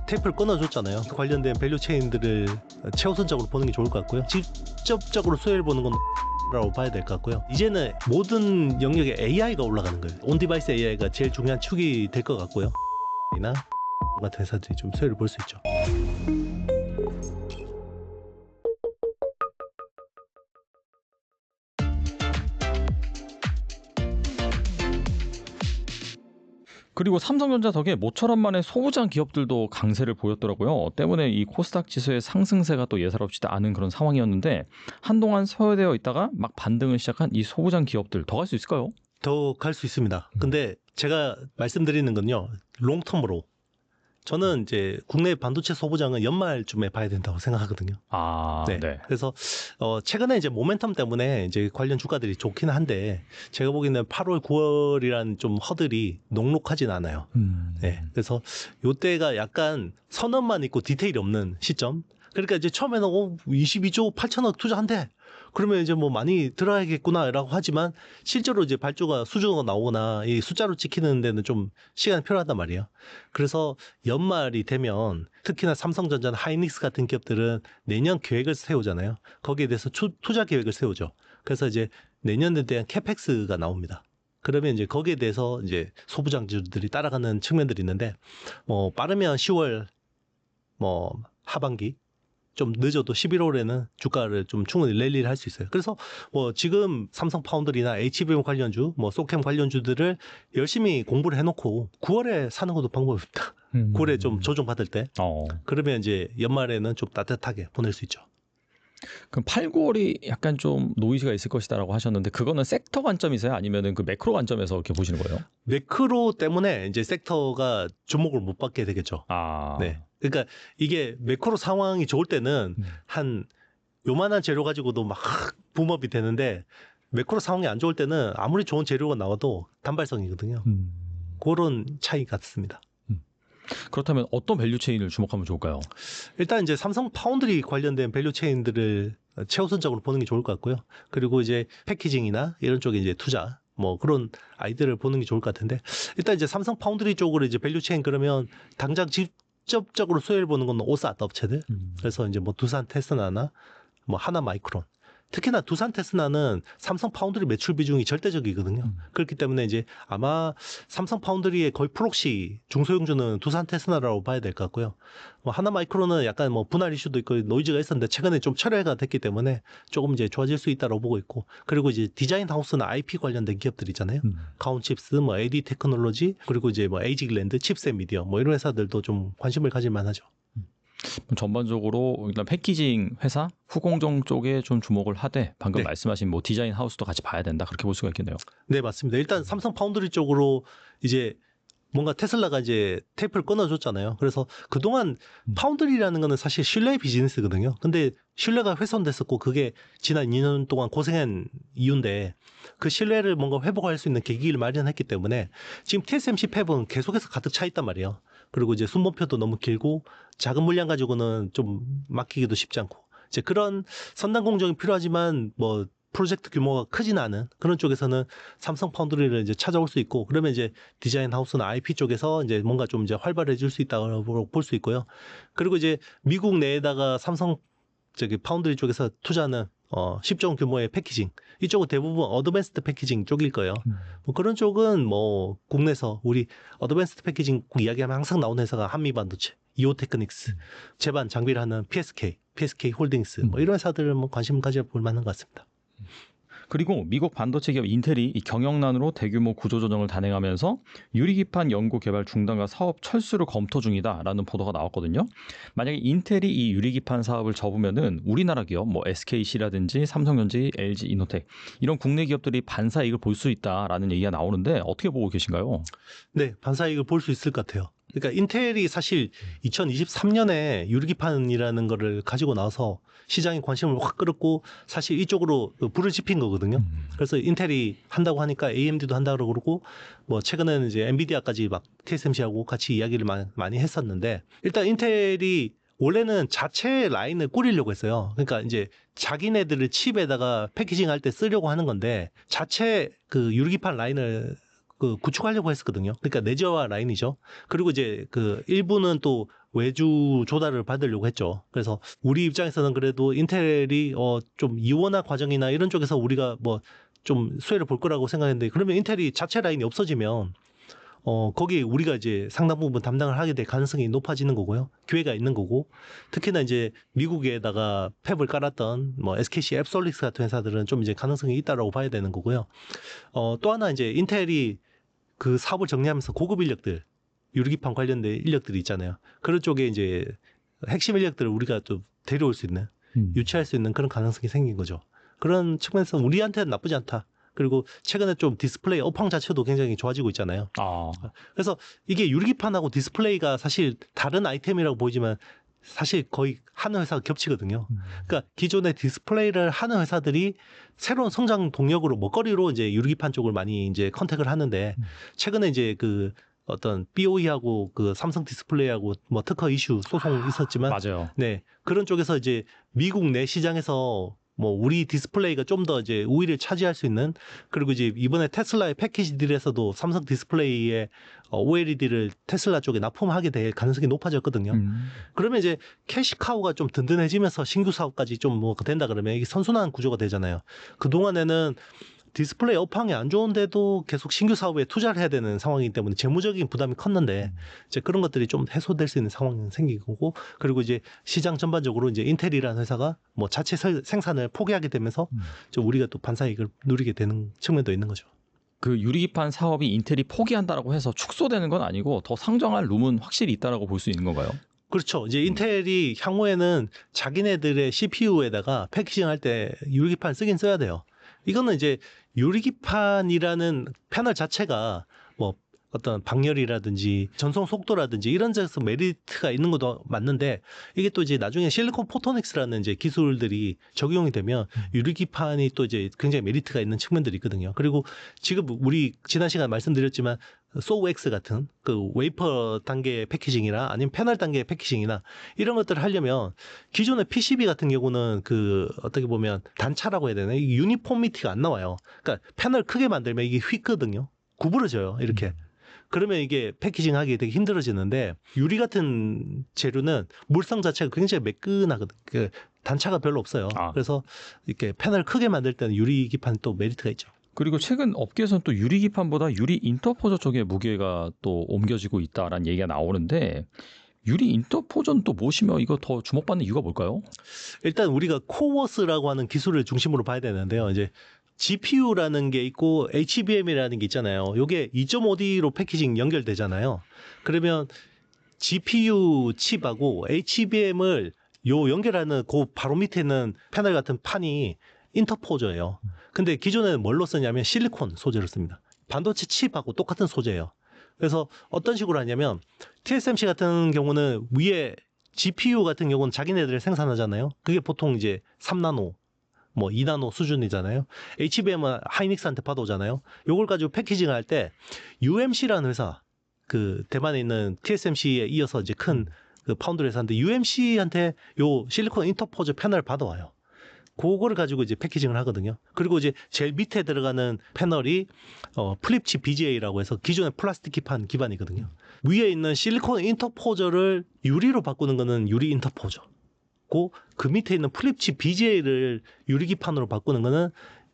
테이프를 끊어줬잖아요. 관련된 밸류 체인들을 최우선적으로 보는 게 좋을 것 같고요. 직접적으로 수혜를 보는 건 라고 봐야 될 것 같고요. 이제는 모든 영역에 AI가 올라가는 거예요. 온디바이스 AI가 제일 중요한 축이 될 것 같고요. 이나 같은 회사들이 좀 수혜를 볼 수 있죠. 그리고 삼성전자 덕에 모처럼 만의 소부장 기업들도 강세를 보였더라고요. 때문에 이 코스닥 지수의 상승세가 또 예사롭지도 않은 그런 상황이었는데 한동안 소외되어 있다가 막 반등을 시작한 이 소부장 기업들 더 갈 수 있을까요? 더 갈 수 있습니다. 근데 제가 말씀드리는 건요, 롱텀으로. 저는 이제 국내 반도체 소부장은 연말쯤에 봐야 된다고 생각하거든요. 네. 그래서 최근에 이제 모멘텀 때문에 이제 관련 주가들이 좋긴 한데 제가 보기에는 8월, 9월이란 좀 허들이 녹록하진 않아요. 네. 그래서 요때가 약간 선언만 있고 디테일이 없는 시점. 그러니까 이제 처음에는 22조 8천억 투자한대. 그러면 이제 뭐 많이 들어야겠구나라고 하지만 실제로 이제 발주가 수주가 나오거나 이 숫자로 찍히는 데는 좀 시간이 필요하단 말이에요. 그래서 연말이 되면 특히나 삼성전자나 하이닉스 같은 기업들은 내년 계획을 세우잖아요. 거기에 대해서 투자 계획을 세우죠. 그래서 이제 내년에 대한 캐펙스가 나옵니다. 그러면 이제 거기에 대해서 이제 소부장주들이 따라가는 측면들이 있는데 뭐 빠르면 10월 뭐 하반기 좀 늦어도 11월에는 주가를 좀 충분히 랠리를 할 수 있어요. 그래서 뭐 지금 삼성 파운드리나 HBM 관련주, 뭐 소캠 관련주들을 열심히 공부를 해놓고 9월에 사는 것도 방법입니다. 9월에 좀 조정받을 때. 그러면 이제 연말에는 좀 따뜻하게 보낼 수 있죠. 그럼 8, 9월이 약간 좀 노이즈가 있을 것이다라고 하셨는데 그거는 섹터 관점이세요? 아니면은 그 매크로 관점에서 이렇게 보시는 거예요? 매크로 때문에 이제 섹터가 주목을 못 받게 되겠죠. 네. 그러니까 이게 매크로 상황이 좋을 때는 한 요만한 재료 가지고도 막 붐업이 되는데 매크로 상황이 안 좋을 때는 아무리 좋은 재료가 나와도 단발성이거든요. 그런 차이 같습니다. 그렇다면 어떤 밸류 체인을 주목하면 좋을까요? 일단 이제 삼성 파운드리 관련된 밸류 체인들을 최우선적으로 보는 게 좋을 것 같고요. 그리고 이제 패키징이나 이런 쪽에 이제 투자 뭐 그런 아이들을 보는 게 좋을 것 같은데 일단 이제 삼성 파운드리 쪽으로 이제 밸류 체인 그러면 당장 직접적으로 수혜를 보는 건 오사트 업체들. 그래서 이제 뭐 두산 테스나나 뭐 하나 마이크론. 특히나 두산 테스나는 삼성 파운드리 매출 비중이 절대적이거든요. 그렇기 때문에 이제 아마 삼성 파운드리의 거의 프록시 중소형주는 두산 테스나라고 봐야 될 것 같고요. 뭐 하나 마이크론은 약간 뭐 분할 이슈도 있고 노이즈가 있었는데 최근에 좀 철회가 됐기 때문에 조금 이제 좋아질 수 있다고 보고 있고 그리고 이제 디자인 하우스나 IP 관련된 기업들 있잖아요. 가온칩스, 뭐 AD 테크놀로지 그리고 이제 뭐 에이지글랜드, 칩셋 미디어 뭐 이런 회사들도 좀 관심을 가질 만하죠. 전반적으로 일단 패키징 회사, 후공정 쪽에 좀 주목을 하되 방금 말씀하신 뭐 디자인 하우스도 같이 봐야 된다 그렇게 볼 수가 있겠네요. 네, 맞습니다. 일단 삼성 파운드리 쪽으로 이제 뭔가 테슬라가 이제 테이프를 끊어줬잖아요. 그래서 그동안 파운드리라는 거는 사실 신뢰의 비즈니스거든요. 근데 신뢰가 훼손됐었고 그게 지난 2년 동안 고생한 이유인데 그 신뢰를 뭔가 회복할 수 있는 계기를 마련했기 때문에 지금 TSMC 팹은 계속해서 가득 차 있단 말이에요. 그리고 이제 순번표도 너무 길고 작은 물량 가지고는 좀 막히기도 쉽지 않고 이제 그런 선단 공정이 필요하지만 뭐 프로젝트 규모가 크진 않은 그런 쪽에서는 삼성 파운드리를 이제 찾아올 수 있고 그러면 이제 디자인 하우스나 IP 쪽에서 이제 뭔가 좀 이제 활발해질 수 있다고 볼 수 있고요. 그리고 이제 미국 내에다가 삼성 파운드리 쪽에서 투자하는 10종 규모의 패키징 이쪽은 대부분 어드밴스드 패키징 쪽일 거예요. 뭐 그런 쪽은 뭐 국내에서 우리 어드밴스드 패키징 이야기하면 항상 나오는 회사가 한미반도체, 이오테크닉스, 제반 장비를 하는 PSK 홀딩스 뭐 이런 회사들은 뭐 관심 가져볼 만한 것 같습니다. 그리고 미국 반도체 기업 인텔이 이 경영난으로 대규모 구조조정을 단행하면서 유리기판 연구 개발 중단과 사업 철수를 검토 중이다라는 보도가 나왔거든요. 만약에 인텔이 이 유리기판 사업을 접으면은 우리나라 기업 뭐 SKC라든지 삼성전지, LG 이노텍 이런 국내 기업들이 반사이익을 볼 수 있다라는 얘기가 나오는데 어떻게 보고 계신가요? 네, 반사이익을 볼 수 있을 것 같아요. 그러니까 인텔이 사실 2023년에 유리기판이라는 거를 가지고 나서 시장의 관심을 확 끌었고 사실 이쪽으로 불을 지핀 거거든요. 그래서 인텔이 한다고 하니까 AMD도 한다고 그러고 뭐 최근에는 이제 엔비디아까지 막 TSMC하고 같이 이야기를 많이 했었는데 일단 인텔이 원래는 자체 라인을 꾸리려고 했어요. 그러니까 이제 자기네들을 칩에다가 패키징 할 때 쓰려고 하는 건데 자체 그 유리기판 라인을 그 구축하려고 했었거든요. 그러니까 내재화 라인이죠. 그리고 이제 그 일부는 또 외주 조달을 받으려고 했죠. 그래서 우리 입장에서는 그래도 인텔이 좀 이원화 과정이나 이런 쪽에서 우리가 뭐 좀 수혜를 볼 거라고 생각했는데, 그러면 인텔이 자체 라인이 없어지면 거기 우리가 이제 상당 부분 담당을 하게 될 가능성이 높아지는 거고요. 기회가 있는 거고, 특히나 이제 미국에다가 팹을 깔았던 뭐 SKC 앱솔릭스 같은 회사들은 좀 이제 가능성이 있다라고 봐야 되는 거고요. 또 하나 이제 인텔이 그 사업을 정리하면서 고급 인력들, 유리기판 관련된 인력들이 있잖아요. 그런 쪽에 이제 핵심 인력들을 우리가 또 데려올 수 있는, 유치할 수 있는 그런 가능성이 생긴 거죠. 그런 측면에서 우리한테는 나쁘지 않다. 그리고 최근에 좀 디스플레이 업황 자체도 굉장히 좋아지고 있잖아요. 그래서 이게 유리기판하고 디스플레이가 사실 다른 아이템이라고 보이지만 사실 거의 하는 회사가 겹치거든요. 그러니까 기존의 디스플레이를 하는 회사들이 새로운 성장 동력으로 먹거리로 이제 유리기판 쪽을 많이 이제 컨택을 하는데, 최근에 이제 그 어떤 BOE하고 그 삼성 디스플레이하고 뭐 특허 이슈 소송 있었지만, 맞아요. 네, 그런 쪽에서 이제 미국 내 시장에서 뭐 우리 디스플레이가 좀 더 이제 우위를 차지할 수 있는, 그리고 이제 이번에 테슬라의 패키지 딜에서도 삼성 디스플레이의 OLED를 테슬라 쪽에 납품하게 될 가능성이 높아졌거든요. 그러면 이제 캐시카우가 좀 든든해지면서 신규 사업까지 좀 뭐 된다 그러면 이게 선순환 구조가 되잖아요. 그동안에는 디스플레이 업황이 안 좋은데도 계속 신규 사업에 투자를 해야 되는 상황이기 때문에 재무적인 부담이 컸는데, 이제 그런 것들이 좀 해소될 수 있는 상황이 생긴 거고, 그리고 이제 시장 전반적으로 이제 인텔이라는 회사가 뭐 자체 생산을 포기하게 되면서 좀 우리가 또 반사이익을 누리게 되는 측면도 있는 거죠. 그 유리기판 사업이 인텔이 포기한다라고 해서 축소되는 건 아니고 더 상정할 룸은 확실히 있다라고 볼 수 있는 건가요? 그렇죠. 이제 인텔이 향후에는 자기네들의 CPU에다가 패키징 할 때 유리기판 쓰긴 써야 돼요. 이거는 이제 유리기판이라는 패널 자체가 뭐 어떤 방열이라든지 전송 속도라든지 이런 데서 메리트가 있는 것도 맞는데, 이게 또 이제 나중에 실리콘 포토닉스라는 이제 기술들이 적용이 되면 유리기판이 또 이제 굉장히 메리트가 있는 측면들이 있거든요. 그리고 지금 우리 지난 시간에 말씀드렸지만 소우X 같은 그 웨이퍼 단계의 패키징이나 아니면 패널 단계의 패키징이나 이런 것들을 하려면 기존의 PCB 같은 경우는 그 어떻게 보면 단차라고 해야 되나, 이 유니폼미티가 안 나와요. 그러니까 패널 크게 만들면 이게 휙거든요. 구부러져요, 이렇게. 그러면 이게 패키징하기 되게 힘들어지는데, 유리 같은 재료는 물성 자체가 굉장히 매끈하거든. 그 단차가 별로 없어요. 그래서 이렇게 패널 크게 만들 때는 유리 기판 또 메리트가 있죠. 그리고 최근 업계에서는 또 유리기판보다 유리 인터포저 쪽에 무게가 또 옮겨지고 있다라는 얘기가 나오는데, 유리 인터포저는 또 무엇이며 이거 더 주목받는 이유가 뭘까요? 일단 우리가 코어스라고 하는 기술을 중심으로 봐야 되는데요. 이제 GPU라는 게 있고 HBM이라는 게 있잖아요. 요게 2.5D로 패키징 연결되잖아요. 그러면 GPU 칩하고 HBM을 요 연결하는 그 바로 밑에 있는 패널 같은 판이 인터포저예요. 근데 기존에는 뭘로 쓰냐면 실리콘 소재로 씁니다. 반도체 칩하고 똑같은 소재예요. 그래서 어떤 식으로 하냐면 TSMC 같은 경우는 위에 GPU 같은 경우는 자기네들 생산하잖아요. 그게 보통 이제 3나노 뭐 2나노 수준이잖아요. HBM은 하이닉스한테 받아오잖아요. 요걸 가지고 패키징 할 때 UMC라는 회사, 그 대만에 있는 TSMC에 이어서 이제 큰 그 파운드리 회사인데, UMC한테 요 실리콘 인터포저 패널 받아와요. 그거를 가지고 이제 패키징을 하거든요. 그리고 이제 제일 밑에 들어가는 패널이 플립칩 BGA라고 해서 기존의 플라스틱 기반이거든요. 위에 있는 실리콘 인터포저를 유리로 바꾸는 거는 유리 인터포저. 그 밑에 있는 플립칩 BGA를 유리 기판으로 바꾸는 거는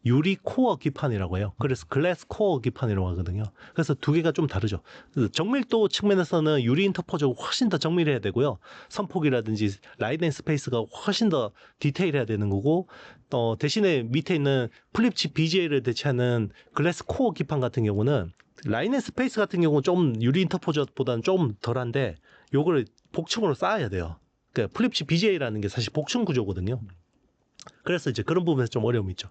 유리 코어 기판이라고 해요. 그래서 글래스 코어 기판이라고 하거든요. 그래서 두 개가 좀 다르죠. 정밀도 측면에서는 유리 인터포저가 훨씬 더 정밀해야 되고요. 선폭이라든지 라이트 앤 스페이스가 훨씬 더 디테일해야 되는 거고, 대신에 밑에 있는 플립칩 BGA를 대체하는 글래스 코어 기판 같은 경우는 라이트 앤 스페이스 같은 경우는 좀 유리 인터포저보다는 좀 덜한데, 요거를 복층으로 쌓아야 돼요. 그러니까 플립칩 BGA라는 게 사실 복층 구조거든요. 그래서 이제 그런 부분에서 좀 어려움이 있죠.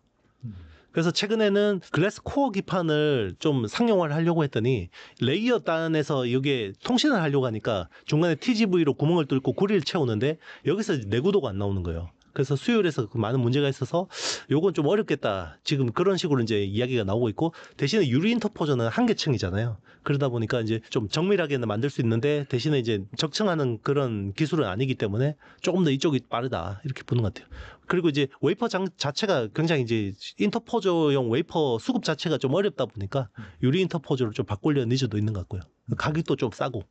그래서 최근에는 글래스 코어 기판을 좀 상용화를 하려고 했더니 레이어 단에서 이게 통신을 하려고 하니까 중간에 TGV로 구멍을 뚫고 고리를 채우는데 여기서 내구도가 안 나오는 거예요. 그래서 수율에서 많은 문제가 있어서 요건 좀 어렵겠다. 지금 그런 식으로 이제 이야기가 나오고 있고, 대신에 유리 인터포저는 한계층이잖아요. 그러다 보니까 이제 좀 정밀하게는 만들 수 있는데 대신에 이제 적층하는 그런 기술은 아니기 때문에 조금 더 이쪽이 빠르다 이렇게 보는 것 같아요. 그리고 이제 웨이퍼 자체가 굉장히 이제 인터포저용 웨이퍼 수급 자체가 좀 어렵다 보니까 유리 인터포저로 좀 바꾸려는 니즈도 있는 것 같고요. 가격도 좀 싸고.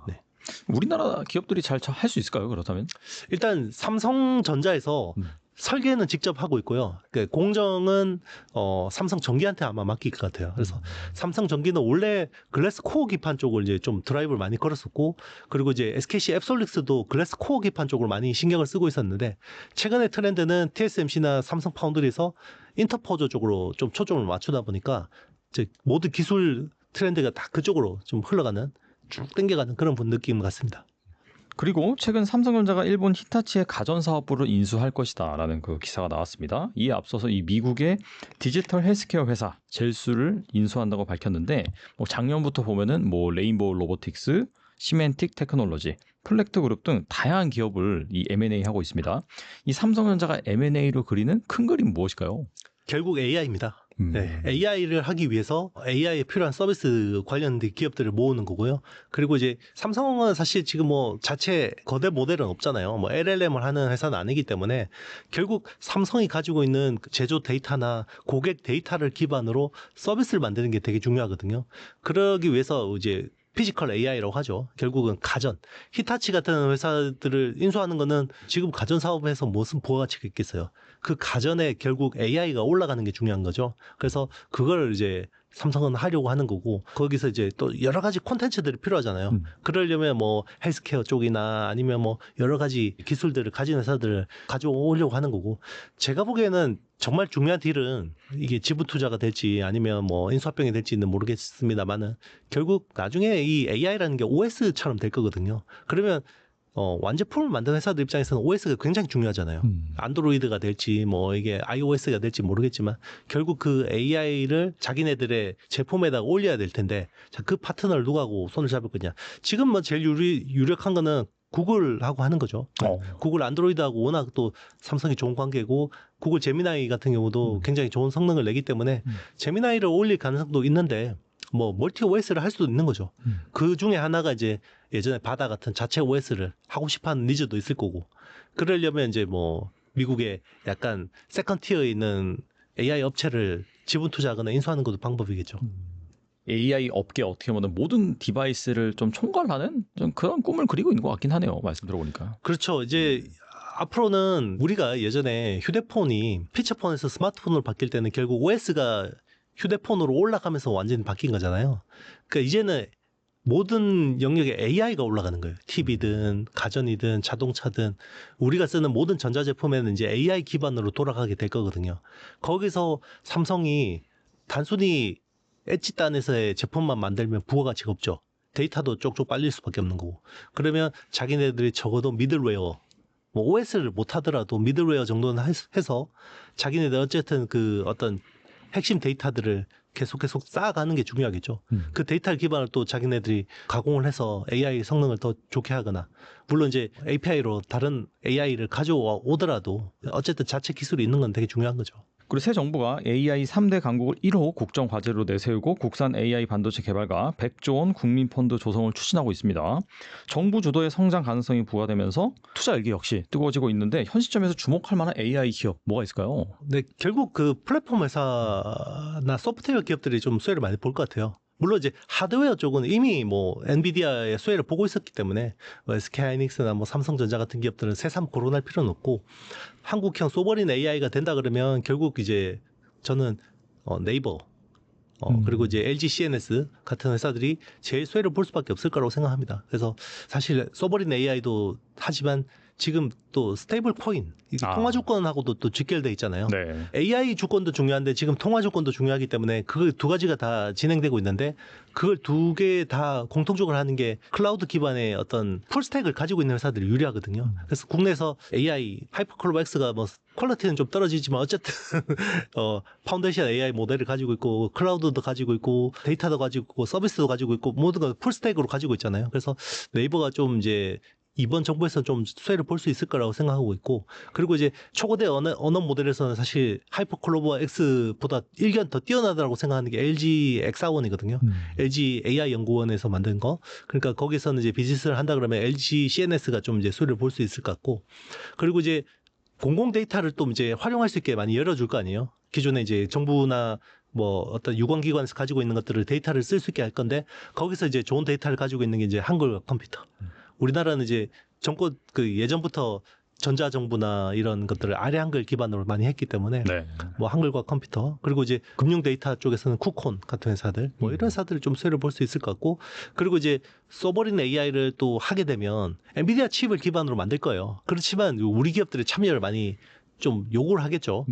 네. 우리나라 기업들이 잘 할 수 있을까요? 그렇다면? 일단 삼성전자에서 설계는 직접 하고 있고요. 그러니까 공정은 삼성전기한테 아마 맡길 것 같아요. 그래서 삼성전기는 원래 글래스 코어 기판 쪽을 이제 좀 드라이브를 많이 걸었었고, 그리고 이제 SKC 앱솔릭스도 글래스 코어 기판 쪽을 많이 신경을 쓰고 있었는데, 최근의 트렌드는 TSMC나 삼성 파운드리에서 인터포저 쪽으로 좀 초점을 맞추다 보니까 이제 모든 기술 트렌드가 다 그쪽으로 좀 흘러가는, 쭉 당겨가는 그런 느낌 같습니다. 그리고 최근 삼성전자가 일본 히타치의 가전사업부를 인수할 것이다라는 그 기사가 나왔습니다. 이에 앞서서 이 미국의 디지털 헬스케어 회사 젤수를 인수한다고 밝혔는데, 뭐 작년부터 보면은 뭐 레인보우 로보틱스, 시멘틱 테크놀로지, 플렉트 그룹 등 다양한 기업을 이 M&A 하고 있습니다. 이 삼성전자가 M&A로 그리는 큰 그림 무엇일까요? 결국 AI입니다. 네, AI를 하기 위해서 AI에 필요한 서비스 관련된 기업들을 모으는 거고요. 그리고 이제 삼성은 사실 지금 뭐 자체 거대 모델은 없잖아요. 뭐 LLM을 하는 회사는 아니기 때문에 결국 삼성이 가지고 있는 제조 데이터나 고객 데이터를 기반으로 서비스를 만드는 게 되게 중요하거든요. 그러기 위해서 이제 피지컬 AI라고 하죠. 결국은 가전. 히타치 같은 회사들을 인수하는 거는 지금 가전 사업에서 무슨 부가가치가 있겠어요. 그 가전에 결국 AI가 올라가는 게 중요한 거죠. 그래서 그걸 이제 삼성은 하려고 하는 거고, 거기서 이제 또 여러 가지 콘텐츠들이 필요하잖아요. 그러려면 뭐 헬스케어 쪽이나 아니면 뭐 여러 가지 기술들을 가진 회사들을 가져오려고 하는 거고, 제가 보기에는 정말 중요한 딜은 이게 지분 투자가 될지 아니면 뭐 인수합병이 될지는 모르겠습니다만은 결국 나중에 이 AI라는 게 OS처럼 될 거거든요. 그러면 완제품을 만드는 회사들 입장에서는 OS가 굉장히 중요하잖아요. 안드로이드가 될지 뭐 이게 iOS가 될지 모르겠지만 결국 그 AI를 자기네들의 제품에다가 올려야 될 텐데, 자, 그 파트너를 누가 하고 손을 잡을 거냐. 지금 뭐 제일 유력한 거는 구글하고 하는 거죠. 구글 안드로이드하고 워낙 또 삼성이 좋은 관계고, 구글 제미나이 같은 경우도 굉장히 좋은 성능을 내기 때문에 제미나이를 올릴 가능성도 있는데, 뭐 멀티 OS를 할 수도 있는 거죠. 그 중에 하나가 이제 예전에 바다 같은 자체 OS를 하고 싶어하는 니즈도 있을 거고, 그러려면 이제 뭐 미국에 약간 세컨 티어에 있는 AI 업체를 지분 투자하거나 인수하는 것도 방법이겠죠. AI 업계 어떻게 보면 모든 디바이스를 좀 총괄하는 좀 그런 꿈을 그리고 있는 것 같긴 하네요. 말씀 들어보니까. 그렇죠. 이제 앞으로는 우리가 예전에 휴대폰이 피처폰에서 스마트폰으로 바뀔 때는 결국 OS가 휴대폰으로 올라가면서 완전히 바뀐 거잖아요. 그러니까 이제는 모든 영역에 AI가 올라가는 거예요. TV든 가전이든 자동차든 우리가 쓰는 모든 전자제품에는 이제 AI 기반으로 돌아가게 될 거거든요. 거기서 삼성이 단순히 엣지단에서의 제품만 만들면 부가가치가 없죠. 데이터도 쪽쪽 빨릴 수밖에 없는 거고. 그러면 자기네들이 적어도 미들웨어, 뭐 OS를 못 하더라도 미들웨어 정도는 해서 자기네들 어쨌든 그 어떤 핵심 데이터들을 계속 쌓아가는 게 중요하겠죠. 그 데이터를 기반으로 또 자기네들이 가공을 해서 AI 성능을 더 좋게 하거나, 물론 이제 API로 다른 AI를 가져오더라도 어쨌든 자체 기술이 있는 건 되게 중요한 거죠. 그리고 새 정부가 AI 3대 강국을 1호 국정 과제로 내세우고 국산 AI 반도체 개발과 100조 원 국민펀드 조성을 추진하고 있습니다. 정부 주도의 성장 가능성이 부과되면서 투자 일기 역시 뜨거워지고 있는데, 현 시점에서 주목할 만한 AI 기업 뭐가 있을까요? 네, 결국 그 플랫폼 회사나 소프트웨어 기업들이 좀 수혜를 많이 볼 것 같아요. 물론 이제 하드웨어 쪽은 이미 뭐 엔비디아의 수혜를 보고 있었기 때문에 SK하이닉스나 뭐 삼성전자 같은 기업들은 새삼 거론할 필요는 없고, 한국형 소버린 AI가 된다 그러면 결국 이제 저는 네이버 그리고 이제 LG CNS 같은 회사들이 제일 수혜를 볼 수밖에 없을 거라고 생각합니다. 그래서 사실 소버린 AI도 하지만 지금 또 스테이블 코인, 통화 주권하고도 또 직결돼 있잖아요. 네. AI 주권도 중요한데 지금 통화 주권도 중요하기 때문에 그 두 가지가 다 진행되고 있는데, 그걸 두 개 다 공통적으로 하는 게 클라우드 기반의 어떤 풀스택을 가지고 있는 회사들이 유리하거든요. 그래서 국내에서 AI, 하이퍼클로버 X가 뭐 퀄리티는 좀 떨어지지만 어쨌든 파운데이션 AI 모델을 가지고 있고, 클라우드도 가지고 있고, 데이터도 가지고 있고, 서비스도 가지고 있고, 모든 걸 풀스택으로 가지고 있잖아요. 그래서 네이버가 좀 이제 이번 정부에서 좀 수혜를 볼 수 있을 거라고 생각하고 있고, 그리고 이제 초거대 언어 모델에서는 사실 하이퍼클로버 X보다 1견 더 뛰어나다고 생각하는 게 LG X4원이거든요. LG AI 연구원에서 만든 거. 그러니까 거기서는 이제 비즈니스를 한다 그러면 LG CNS가 좀 이제 수혜를 볼 수 있을 것 같고, 그리고 이제 공공 데이터를 또 이제 활용할 수 있게 많이 열어줄 거 아니에요. 기존에 이제 정부나 뭐 어떤 유관기관에서 가지고 있는 것들을 데이터를 쓸 수 있게 할 건데, 거기서 이제 좋은 데이터를 가지고 있는 게 이제 한글 컴퓨터. 우리나라는 이제 정권 그 예전부터 전자정부나 이런 것들을 아래 한글 기반으로 많이 했기 때문에 네. 뭐 한글과 컴퓨터, 그리고 이제 금융 데이터 쪽에서는 쿠콘 같은 회사들, 뭐 이런 회사들을 좀 수혜를 볼 수 있을 것 같고, 그리고 이제 소버린 AI를 또 하게 되면 엔비디아 칩을 기반으로 만들 거예요. 그렇지만 우리 기업들의 참여를 많이 좀 요구를 하겠죠.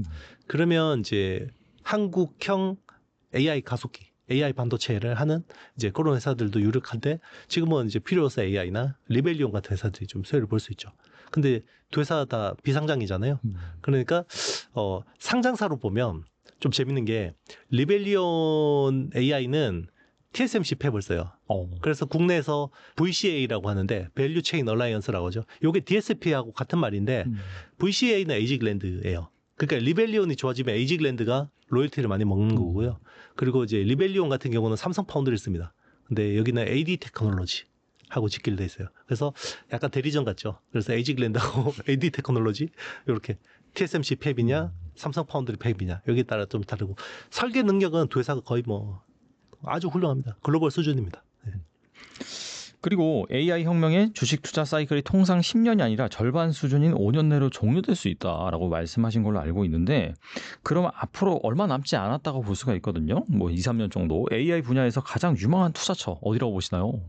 그러면 이제 한국형 AI 가속기, AI 반도체를 하는 이제 그런 회사들도 유력한데, 지금은 이제 필요서 AI나 리벨리온 같은 회사들이 좀 수혜를 볼 수 있죠. 근데 두 회사 다 비상장이잖아요. 그러니까 상장사로 보면 좀 재밌는 게, 리벨리온 AI는 TSMC 팹을 써요. 그래서 국내에서 VCA라고 하는데, 밸류 체인 얼라이언스라고 하죠. 이게 DSP하고 같은 말인데 VCA는 에이직랜드예요. 그러니까 리벨리온이 좋아지면 에이직랜드가 로열티를 많이 먹는 거고요. 그리고 이제 리벨리온 같은 경우는 삼성 파운드를 씁니다. 근데 여기는 AD 테크놀로지 하고 짓기로 돼 있어요. 그래서 약간 대리전 같죠. 그래서 에이직랜드하고 AD 테크놀로지, 이렇게 TSMC 팹이냐 삼성 파운드리 팹이냐 여기에 따라 좀 다르고, 설계 능력은 두 회사가 거의 뭐 아주 훌륭합니다. 글로벌 수준입니다. 네. 그리고 AI 혁명의 주식 투자 사이클이 통상 10년이 아니라 절반 수준인 5년 내로 종료될 수 있다라고 말씀하신 걸로 알고 있는데, 그럼 앞으로 얼마 남지 않았다고 볼 수가 있거든요. 뭐 2, 3년 정도. AI 분야에서 가장 유망한 투자처 어디라고 보시나요?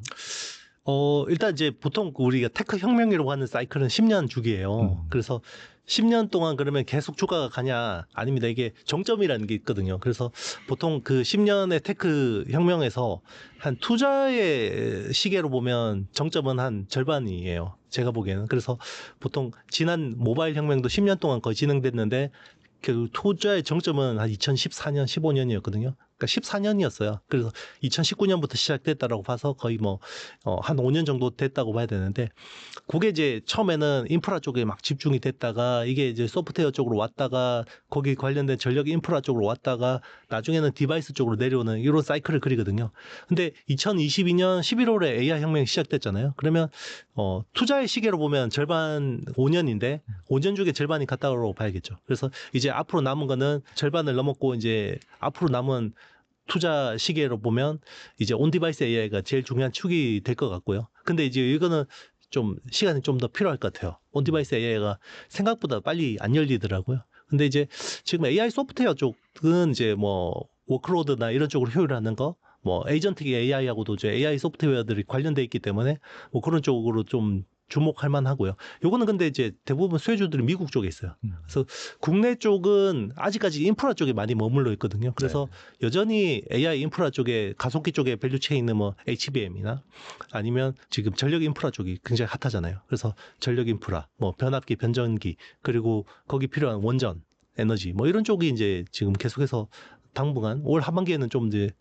일단 이제 보통 우리가 테크 혁명이라고 하는 사이클은 10년 주기예요. 그래서 10년 동안 그러면 계속 주가가 가냐? 아닙니다. 이게 정점이라는 게 있거든요. 그래서 보통 그 10년의 테크 혁명에서 한 투자의 시계로 보면 정점은 한 절반이에요. 제가 보기에는. 그래서 보통 지난 모바일 혁명도 10년 동안 거의 진행됐는데, 그 투자의 정점은 한 2014년, 15년이었거든요. 그러니까 14년이었어요. 그래서 2019년부터 시작됐다라고 봐서 거의 뭐 한 5년 정도 됐다고 봐야 되는데, 그게 이제 처음에는 인프라 쪽에 막 집중이 됐다가 이게 이제 소프트웨어 쪽으로 왔다가 거기 관련된 전력 인프라 쪽으로 왔다가 나중에는 디바이스 쪽으로 내려오는 이런 사이클을 그리거든요. 근데 2022년 11월에 AI 혁명이 시작됐잖아요. 그러면 투자의 시계로 보면 절반 5년인데 5년 중에 절반이 갔다고 봐야겠죠. 그래서 이제 앞으로 남은 거는 절반을 넘었고, 이제 앞으로 남은 투자 시계로 보면 이제 온디바이스 AI가 제일 중요한 축이 될 것 같고요. 근데 이제 이거는 좀 시간이 좀 더 필요할 것 같아요. 온디바이스 AI가 생각보다 빨리 안 열리더라고요. 근데 이제 지금 AI 소프트웨어 쪽은 이제 뭐 워크로드나 이런 쪽으로 효율하는 거, 뭐 에이전틱 AI하고도 이제 AI 소프트웨어들이 관련돼 있기 때문에 뭐 그런 쪽으로 좀 주목할 만하고요. 요거는 근데 이제 대부분 수혜주들이 미국 쪽에 있어요. 그래서 국내 쪽은 아직까지 인프라 쪽에 많이 머물러 있거든요. 그래서 네. 여전히 AI 인프라 쪽에, 가속기 쪽에 밸류체인 있는 뭐 HBM이나 아니면 지금 전력 인프라 쪽이 굉장히 핫하잖아요. 그래서 전력 인프라, 뭐 변압기, 변전기, 그리고 거기 필요한 원전, 에너지, 뭐 이런 쪽이 이제 지금 계속해서 당분간 올 하반기에는 좀 이제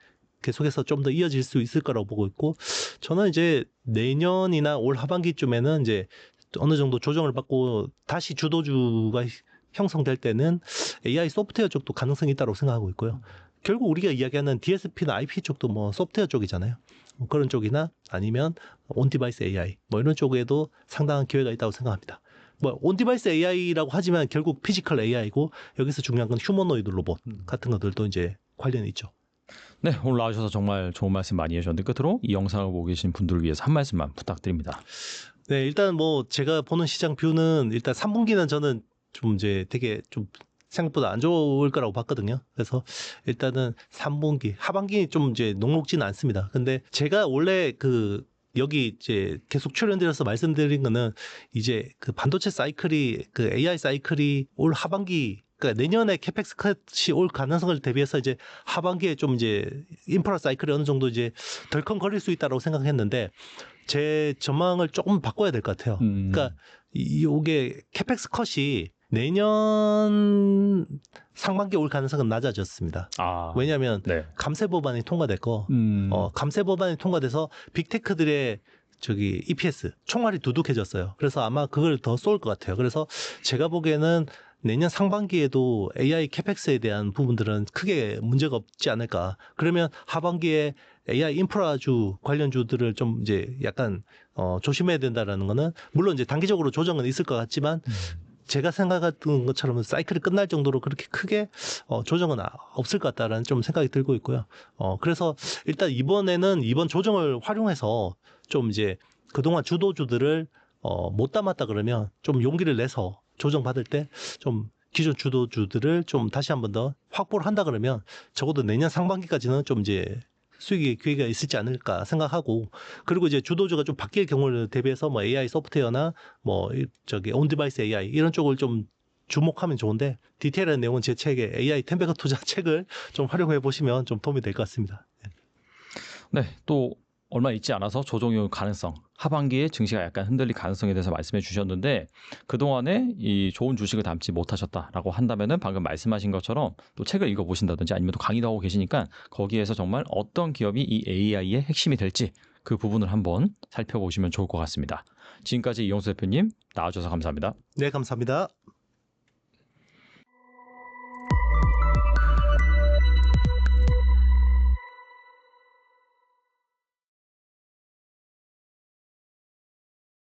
계속해서 좀 더 이어질 수 있을 거라고 보고 있고, 저는 이제 내년이나 올 하반기쯤에는 이제 어느 정도 조정을 받고 다시 주도주가 형성될 때는 AI 소프트웨어 쪽도 가능성이 있다고 생각하고 있고요. 결국 우리가 이야기하는 DSP나 IP 쪽도 뭐 소프트웨어 쪽이잖아요. 뭐 그런 쪽이나 아니면 온디바이스 AI 뭐 이런 쪽에도 상당한 기회가 있다고 생각합니다. 뭐 온디바이스 AI라고 하지만 결국 피지컬 AI고, 여기서 중요한 건 휴머노이드 로봇 같은 것들도 이제 관련이 있죠. 네, 오늘 나와주셔서 정말 좋은 말씀 많이 해주셨는데, 끝으로 이 영상을 보고 계신 분들을 위해서 한 말씀만 부탁드립니다. 네, 일단 뭐 제가 보는 시장 뷰는 일단 3분기는 저는 좀 이제 되게 좀 생각보다 안 좋을 거라고 봤거든요. 그래서 일단은 3분기, 하반기 좀 이제 녹록지는 않습니다. 근데 제가 원래 여기 이제 계속 출연드려서 말씀드린 거는, 이제 그 반도체 사이클이, 그 AI 사이클이 올 하반기, 그러니까 내년에 캐펙스 컷이 올 가능성을 대비해서 이제 하반기에 좀 이제 인프라 사이클이 어느 정도 이제 덜컹거릴 수 있다고 생각했는데, 제 전망을 조금 바꿔야 될 것 같아요. 그러니까 이게 캐펙스 컷이 내년 상반기에 올 가능성은 낮아졌습니다. 왜냐하면 네. 감세 법안이 통과됐고, 감세 법안이 통과돼서 빅테크들의 저기 EPS 총알이 두둑해졌어요. 그래서 아마 그걸 더 쏠 것 같아요. 그래서 제가 보기에는 내년 상반기에도 AI 캐펙스에 대한 부분들은 크게 문제가 없지 않을까. 그러면 하반기에 AI 인프라주 관련주들을 좀 이제 약간 조심해야 된다라는 거는 물론 이제 단기적으로 조정은 있을 것 같지만 제가 생각했던 것처럼 사이클이 끝날 정도로 그렇게 크게 조정은 없을 것 같다라는 좀 생각이 들고 있고요. 그래서 일단 이번에는 이번 조정을 활용해서 좀 이제 그동안 주도주들을 못 담았다 그러면 좀 용기를 내서 조정받을 때 좀 기존 주도주들을 좀 다시 한 번 더 확보를 한다 그러면 적어도 내년 상반기까지는 좀 이제 수익의 기회가 있을지 않을까 생각하고 그리고 이제 주도주가 좀 바뀔 경우를 대비해서 뭐 AI 소프트웨어나 뭐 저기 온디바이스 AI 이런 쪽을 좀 주목하면 좋은데 디테일한 내용은 제 책에 AI 텐베거 투자 책을 좀 활용해 보시면 좀 도움이 될 것 같습니다. 네, 또 얼마 있지 않아서 조정의 가능성, 하반기에 증시가 약간 흔들릴 가능성에 대해서 말씀해 주셨는데 그동안에 이 좋은 주식을 담지 못하셨다라고 한다면은 방금 말씀하신 것처럼 또 책을 읽어보신다든지 아니면 또 강의도 하고 계시니까 거기에서 정말 어떤 기업이 이 AI의 핵심이 될지 그 부분을 한번 살펴보시면 좋을 것 같습니다. 지금까지 이용수 대표님 나와주셔서 감사합니다. 네, 감사합니다.